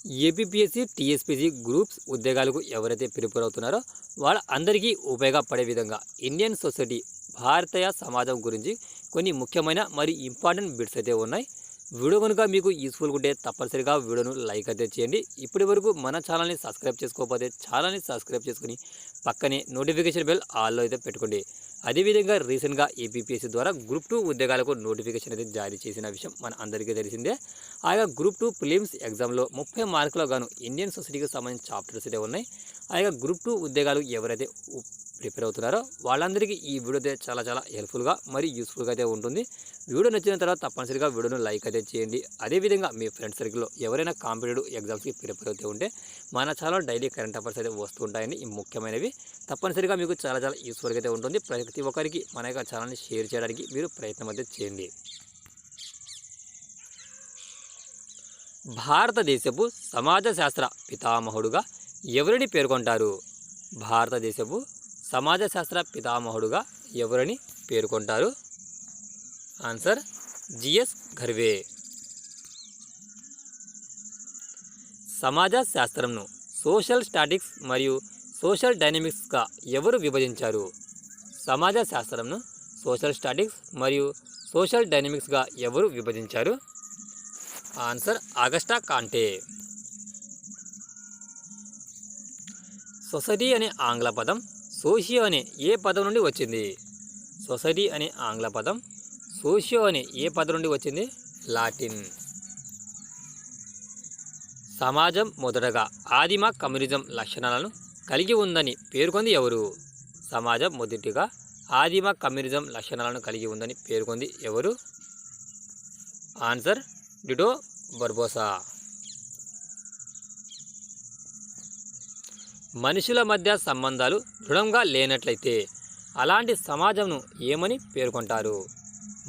APPSC TSPC groups ఉద్యోగాలకు ఎవరైతే prepare అవుతున్నారో వాళ్ళందరికీ ఉపయోగపడే విధంగా ఇండియన్ సొసైటీ భారతీయ సమాజం గురించి కొన్ని ముఖ్యమైన మరి ఇంపార్టెంట్ బిట్స్ అయితే ఉన్నాయి. వీడియో కనుక మీకు యూస్ఫుల్ ఉంటే తప్పనిసరిగా వీడియోను లైక్ అయితే చేయండి. ఇప్పటి వరకు మన ఛానల్ని సబ్స్క్రైబ్ చేసుకోకపోతే ఛానల్ని సబ్స్క్రైబ్ చేసుకుని పక్కనే నోటిఫికేషన్ బెల్ ఆల్లో అయితే పెట్టుకోండి. అదేవిధంగా రీసెంట్గా ఏపీపీఎస్సీ ద్వారా గ్రూప్ 2 ఉద్యోగాలకు నోటిఫికేషన్ అయితే జారీ చేసిన విషయం మన అందరికీ తెలిసిందే. ఆయా గ్రూప్ 2 ప్రిలిమ్స్ ఎగ్జామ్లో 30 మార్కులకు గాను ఇండియన్ సొసైటీకి సంబంధించిన చాప్టర్స్ అయితే ఉన్నాయి. ఆయా గ్రూప్ 2 ఉద్యోగాలు ఎవరైతే ప్రిపేర్ అవుతున్నారో వాళ్ళందరికీ ఈ వీడియో అయితే చాలా హెల్ప్ఫుల్గా మరి యూస్ఫుల్గా అయితే ఉంటుంది. వీడియో నచ్చిన తర్వాత తప్పనిసరిగా వీడియోను లైక్ అయితే చేయండి. అదేవిధంగా మీ ఫ్రెండ్స్ సర్కిల్లో ఎవరైనా కాంపిటేటివ్ ఎగ్జామ్స్కి ప్రిపేర్ అవుతూ ఉంటే మన ఛానల్ డైలీ కరెంట్ అఫైర్స్ అయితే వస్తూ ఉంటాయండి. ఈ ముఖ్యమైనవి తప్పనిసరిగా మీకు చాలా యూస్ఫుల్గా అయితే ఉంటుంది. ప్రతి ఒక్కరికి మన యొక్క ఛానల్ని షేర్ చేయడానికి మీరు ప్రయత్నం అయితే చేయండి. భారతదేశపు సమాజ శాస్త్ర పితామహుడుగా ఎవరిని పేర్కొంటారు? భారతదేశపు సమాజ శాస్త్ర పితామహుడుగా ఎవరిని పేర్కొంటారు? Answer GS Kharve. సమాజ శాస్త్రంను సోషల్ స్టాటిక్స్ మరియు సోషల్ డైనమిక్స్గా ఎవరు విభజించారు? సమాజ శాస్త్రంను సోషల్ స్టాటిక్స్ మరియు సోషల్ డైనమిక్స్గా ఎవరు విభజించారు? ఆన్సర్ ఆగస్టా కాంటే. సొసైటీ అనే ఆంగ్ల పదం సోషియో అనే ఏ పదం నుండి వచ్చింది? సొసైటీ అనే ఆంగ్ల పదం సోషియో అనే ఏ పదం నుండి వచ్చింది? లాటిన్. సమాజం మొదటగా ఆదిమ కమ్యూనిజం లక్షణాలను కలిగి ఉందని పేర్కొంది ఎవరు? సమాజం మొదటిగా ఆదిమ కమ్యూనిజం లక్షణాలను కలిగి ఉందని పేర్కొంది ఎవరు? ఆన్సర్ డిటో బర్బోసా. మనుషుల మధ్య సంబంధాలు దృఢంగా లేనట్లయితే అలాంటి సమాజంను ఏమని పేర్కొంటారు?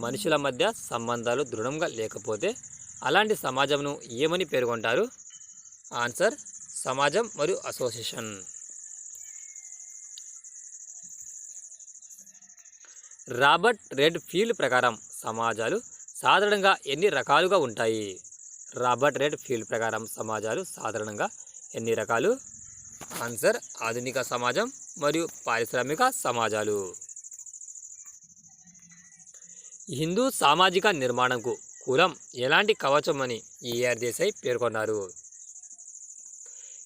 మనుషుల మధ్య సంబంధాలు దృఢంగా లేకపోతే అలాంటి సమాజంను ఏమని పేర్కొంటారు? ఆన్సర్ సమాజం మరియు అసోసియేషన్. రాబర్ట్ రెడ్ ఫీల్డ్ ప్రకారం సమాజాలు సాధారణంగా ఎన్ని రకాలుగా ఉంటాయి? రాబర్ట్ రెడ్ ఫీల్డ్ ప్రకారం సమాజాలు సాధారణంగా ఎన్ని రకాలు? ఆన్సర్ ఆధునిక సమాజం మరియు పారిశ్రామిక సమాజాలు. హిందూ సామాజిక నిర్మాణంకు కులం ఎలాంటి కవచం అని ఏఆర్ దేశాయ్ పేర్కొన్నారు?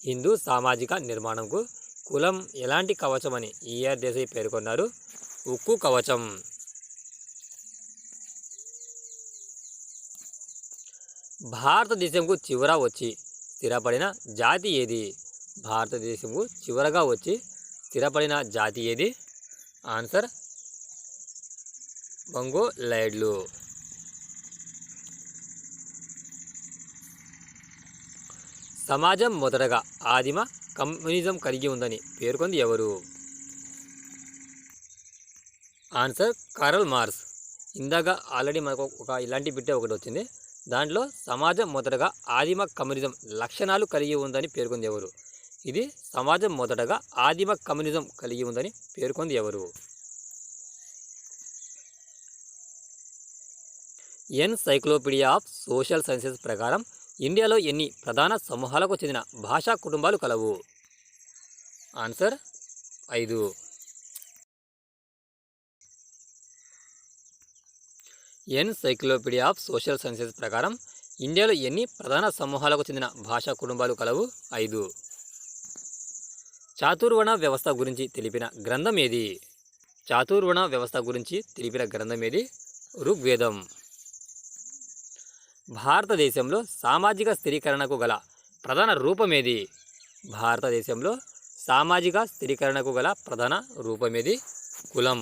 హిందూ సామాజిక నిర్మాణంకు కులం ఎలాంటి కవచం అని ఏఆర్ దేశాయ్ పేర్కొన్నారు? ఉక్కు కవచం. భారతదేశంకు చివర వచ్చి స్థిరపడిన జాతి ఏది? భారతదేశంకు చివరగా వచ్చి స్థిరపడిన జాతి ఏది? ఆన్సర్ మంగోలైడ్లు. సమాజం మొదటగా ఆదిమ కమ్యూనిజం కలిగి ఉందని పేర్కొంది ఎవరు? Answer Karl Marx. ఇందాక ఆల్రెడీ మనకు ఇలాంటి బిట్టే ఒకటి వచ్చింది. దాంట్లో సమాజం మొదటగా ఆదిమ కమ్యూనిజం లక్షణాలు కలిగి ఉందని పేర్కొంది ఎవరు? ఇది సమాజం మొదటగా ఆదిమ కమ్యూనిజం కలిగి ఉందని పేర్కొంది ఎవరు? ఎన్సైక్లోపీడియా ఆఫ్ సోషల్ సైన్సెస్ ప్రకారం ఇండియాలో ఎన్ని ప్రధాన సమూహాలకు చెందిన భాషా కుటుంబాలు కలవు? Answer 5. Encyclopedia of social sciences ప్రకారం ఇండియాలో ఎన్ని ప్రధాన సమూహాలకు చెందిన భాషా కుటుంబాలు కలవు? 5. చాతుర్వర్ణ వ్యవస్థ గురించి తెలిపిన గ్రంథం ఏది? చాతుర్వర్ణ వ్యవస్థ గురించి తెలిపిన గ్రంథం ఏది? ఋగ్వేదం. భారతదేశంలో సామాజిక స్థిరీకరణకు గల ప్రధాన రూపం ఏది? భారతదేశంలో సామాజిక స్థిరీకరణకు గల ప్రధాన రూపం ఏది? కులం.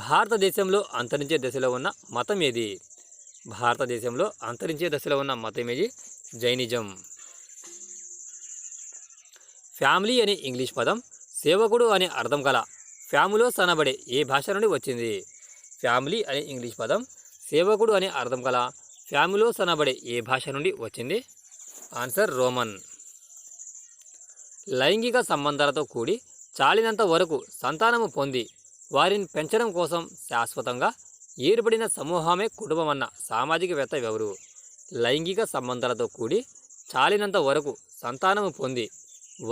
భారతదేశంలో అంతరించే దశలో ఉన్న మతం ఏది? భారతదేశంలో అంతరించే దశలో ఉన్న మతం ఏది? జైనిజం. ఫ్యామిలీ అనే ఇంగ్లీష్ పదం సేవకుడు అనే అర్థం గల ఫ్యాములోస్ అనబడే ఏ భాష నుండి వచ్చింది? ఫ్యామిలీ అనే ఇంగ్లీష్ పదం సేవకుడు అనే అర్థం గల ఫ్యాములోస్ అనబడే ఏ భాష నుండి వచ్చింది? Answer Roman. లైంగిక సంబంధాలతో కూడి చాలినంత వరకు సంతానము పొంది వారిని పెంచడం కోసం శాశ్వతంగా ఏర్పడిన సమూహమే కుటుంబం అన్న సామాజికవేత్త ఎవరు? లైంగిక సంబంధాలతో కూడి చాలినంత వరకు సంతానము పొంది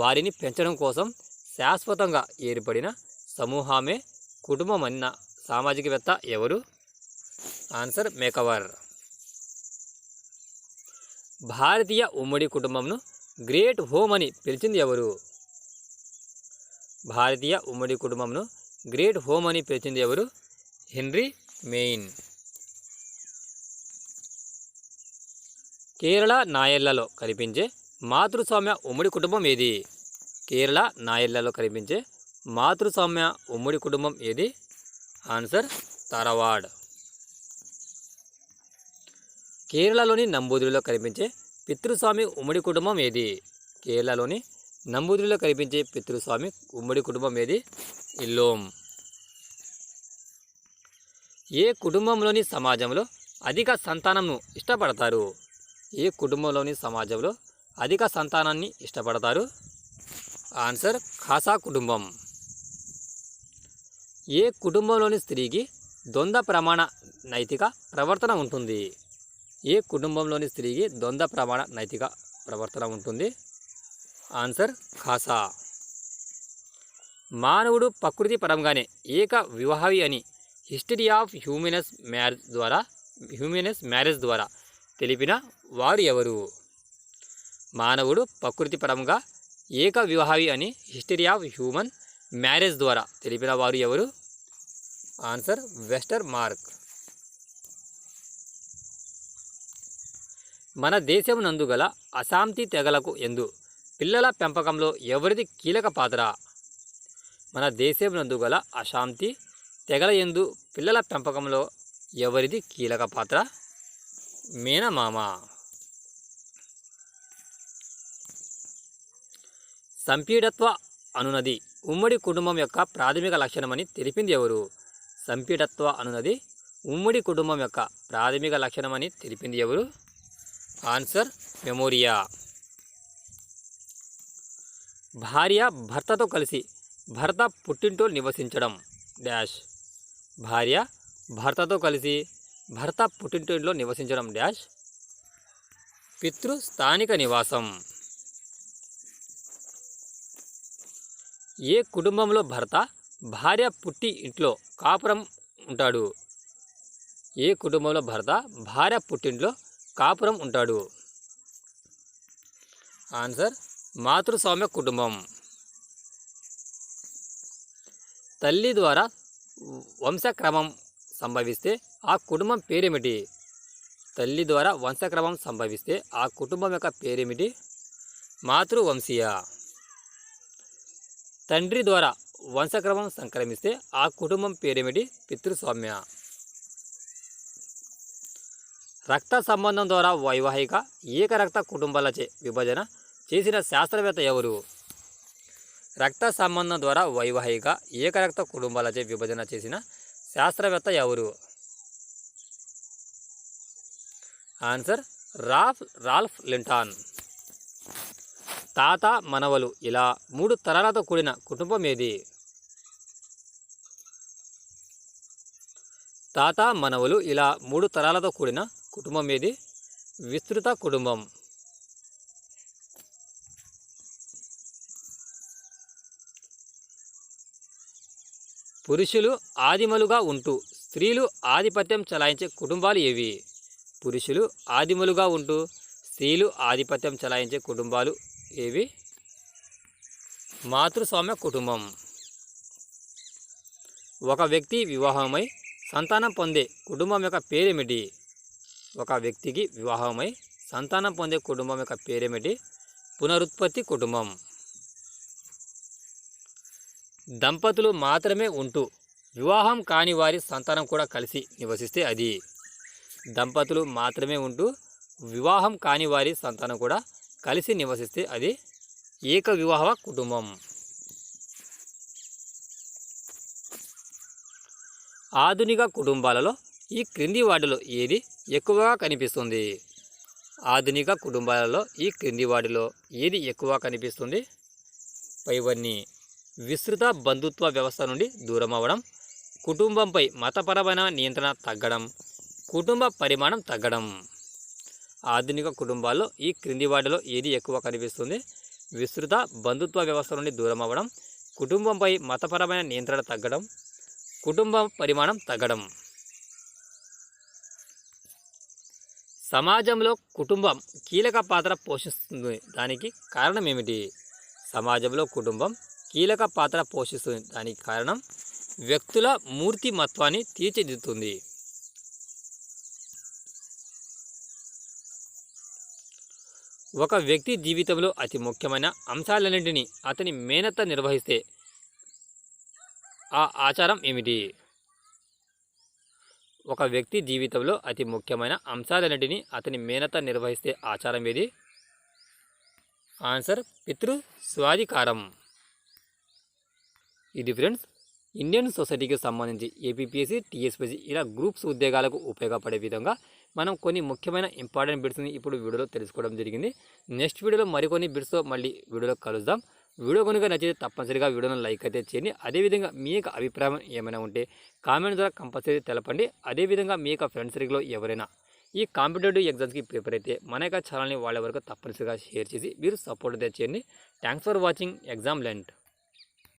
వారిని పెంచడం కోసం శాశ్వతంగా ఏర్పడిన సమూహమే కుటుంబం అన్న సామాజికవేత్త ఎవరు? Answer makeover. భారతీయ ఉమ్మడి కుటుంబంను గ్రేట్ హోమ్ అని పిలిచింది ఎవరు? భారతీయ ఉమ్మడి కుటుంబంను గ్రేట్ హోమ్ అని పిలిచింది ఎవరు? Henry Maine. కేరళ నాయర్లలో కనిపించే మాతృస్వామ్య ఉమ్మడి కుటుంబం ఏది? కేరళ నాయర్లలో కనిపించే మాతృస్వామ్య ఉమ్మడి కుటుంబం ఏది? ఆన్సర్ తరవాడ్. కేరళలోని నంబూదిరిలో కనిపించే పితృస్వామి ఉమ్మడి కుటుంబం ఏది? కేరళలోని నంబూదిరిలో కనిపించే పితృస్వామి ఉమ్మడి కుటుంబం ఏది? ఇల్లోం. ఏ కుటుంబంలోని సమాజంలో అధిక సంతానంను ఇష్టపడతారు? ఏ కుటుంబంలోని సమాజంలో అధిక సంతానాన్ని ఇష్టపడతారు? ఆన్సర్ ఖాసా కుటుంబం. ఏ కుటుంబంలోని స్త్రీకి ద్వంద్వ ప్రమాణ నైతిక ప్రవర్తన ఉంటుంది? ఏ కుటుంబంలోని స్త్రీకి ద్వంద్వ ప్రమాణ నైతిక ప్రవర్తన ఉంటుంది? ఆన్సర్ ఖాసా. మానవుడు ప్రకృతి పరంగానే ఏక వివాహి అని హిస్టరీ ఆఫ్ హ్యూమనస్ మ్యారేజ్ ద్వారా తెలిపిన వారు ఎవరు? మానవుడు ప్రకృతి పరంగా ఏక వివాహి అని హిస్టరీ ఆఫ్ హ్యూమన్ మ్యారేజ్ ద్వారా తెలిపిన వారు ఎవరు? Answer Westermarck. మన దేశం నందు గల అశాంతి తెగలకు ఎందు పిల్లల పెంపకంలో ఎవరిది కీలక పాత్ర? మన దేశం నందు గల అశాంతి తెగల ఎందు పిల్లల పెంపకంలో ఎవరిది కీలక పాత్ర? మేనమామ. సంపీడత్వ అనునది ఉమ్మడి కుటుంబం యొక్క ప్రాథమిక లక్షణమని తెలిపింది ఎవరు? సంపీడత్వ అనునది ఉమ్మడి కుటుంబం యొక్క ప్రాథమిక లక్షణమని తెలిపింది ఎవరు? ఆన్సర్ మెమోరియా. భార్య భర్తతో కలిసి భర్త పుట్టింటో నివసించడం డాష్. భార్య భర్తతో కలిసి భర్త పుట్టింటిలో నివసించడం డాష్. పితృ స్థానిక నివాసం. ఏ కుటుంబంలో భర్త భార్య పుట్టి ఇంట్లో కాపురం ఉంటాడు? ఏ కుటుంబంలో భర్త భార్య పుట్టింట్లో కాపురం ఉంటాడు? ఆన్సర్ మాతృస్వామ్య కుటుంబం. తల్లి ద్వారా వంశక్రమం సంభవిస్తే ఆ కుటుంబం పేరేమిటి? తల్లి ద్వారా వంశక్రమం సంభవిస్తే ఆ కుటుంబం యొక్క పేరేమిటి? మాతృవంశీయ. తండ్రి ద్వారా వంశక్రమం సంక్రమిస్తే ఆ కుటుంబం పేరేమిటి? పితృస్వామ్య. రక్త సంబంధం ద్వారా వైవాహిక ఏకరక్త కుటుంబాలచే విభజన చేసిన శాస్త్రవేత్త ఎవరు? రక్త సంబంధం ద్వారా వైవాహిక ఏకరక్త కుటుంబాలచే విభజన చేసిన శాస్త్రవేత్త ఎవరు? Answer Ralph Linton. తాత మనవలు ఇలా 3 తరాలతో కూడిన కుటుంబం ఏది? తాత మనవలు ఇలా 3 తరాలతో కూడిన కుటుంబం ఏది? విస్తృత కుటుంబం. పురుషులు ఆదిమలుగా ఉంటూ స్త్రీలు ఆధిపత్యం చలాయించే కుటుంబాలు ఏవి? పురుషులు ఆదిమలుగా ఉంటూ స్త్రీలు ఆధిపత్యం చలాయించే కుటుంబాలు ఏవి? మాతృస్వామ్య కుటుంబం. ఒక వ్యక్తి వివాహమై సంతానం పొందే కుటుంబం యొక్క పేరేమిటి? ఒక వ్యక్తికి వివాహమై సంతానం పొందే కుటుంబం యొక్క పేరేమిటి? పునరుత్పత్తి కుటుంబం. దంపతులు మాత్రమే ఉంటూ వివాహం కాని వారి సంతానం కూడా కలిసి నివసిస్తే అది? దంపతులు మాత్రమే ఉంటూ వివాహం కాని వారి సంతానం కూడా కలిసి నివసిస్తే అది ఏక వివాహ కుటుంబం. ఆధునిక కుటుంబాలలో ఈ క్రింది వాటిలో ఏది ఎక్కువగా కనిపిస్తుంది? ఆధునిక కుటుంబాలలో ఈ క్రింది వాటిలో ఏది ఎక్కువగా కనిపిస్తుంది? పైవన్నీ విస్తృత బంధుత్వ వ్యవస్థ నుండి దూరం అవ్వడం, కుటుంబంపై మతపరమైన నియంత్రణ తగ్గడం, కుటుంబ పరిమాణం తగ్గడం. ఆధునిక కుటుంబాల్లో ఈ క్రింది వాటిలో ఏది ఎక్కువ కనిపిస్తుంది? విస్తృత బంధుత్వ వ్యవస్థ నుండి దూరం అవ్వడం, కుటుంబంపై మతపరమైన నియంత్రణ తగ్గడం, కుటుంబం పరిమాణం తగ్గడం. సమాజంలో కుటుంబం కీలక పాత్ర పోషిస్తుంది, దానికి కారణం ఏమిటి? సమాజంలో కుటుంబం కీలక పాత్ర పోషిస్తుంది, దానికి కారణం వ్యక్తుల మూర్తిమత్వాన్ని తీర్చిదిద్దుతుంది. ఒక వ్యక్తి జీవితంలో అతి ముఖ్యమైన అంశాలన్నింటినీ అతని మేనత్త నిర్వహిస్తే ఆ ఆచారం ఏమిటి? ఒక వ్యక్తి జీవితంలో అతి ముఖ్యమైన అంశాలన్నింటినీ అతని మేనత్త నిర్వహిస్తే ఆచారం ఏది? ఆన్సర్ పితృ స్వాధికారం. ఇది ఫ్రెండ్స్ ఇండియన్ సొసైటీకి సంబంధించి ఏపీపీఎస్సీ, టీఎస్పీఎస్సీ ఇలా గ్రూప్స్ ఉద్యోగాలకు ఉపయోగపడే విధంగా మనం కొన్ని ముఖ్యమైన ఇంపార్టెంట్ బిట్స్ని ఇప్పుడు వీడియోలో తెలుసుకోవడం జరిగింది. నెక్స్ట్ వీడియోలో మరికొన్ని బిట్స్తో మళ్ళీ వీడియోలో కలుద్దాం. వీడియో కనుక నచ్చితే తప్పనిసరిగా వీడియోను లైక్ అయితే చేయండి. అదేవిధంగా మీ యొక్క అభిప్రాయం ఏమైనా ఉంటే కామెంట్ ద్వారా కంపల్సరీ తెలపండి. అదేవిధంగా మీ యొక్క ఫ్రెండ్స్ సర్కిల్లో ఎవరైనా ఈ కాంపిటేటివ్ ఎగ్జామ్స్కి ప్రిపేర్ అయితే మన యొక్క ఛానల్ని వాళ్ళ వరకు తప్పనిసరిగా షేర్ చేసి మీరు సపోర్ట్ అయితే చేయండి. Thanks for watching exam Lent.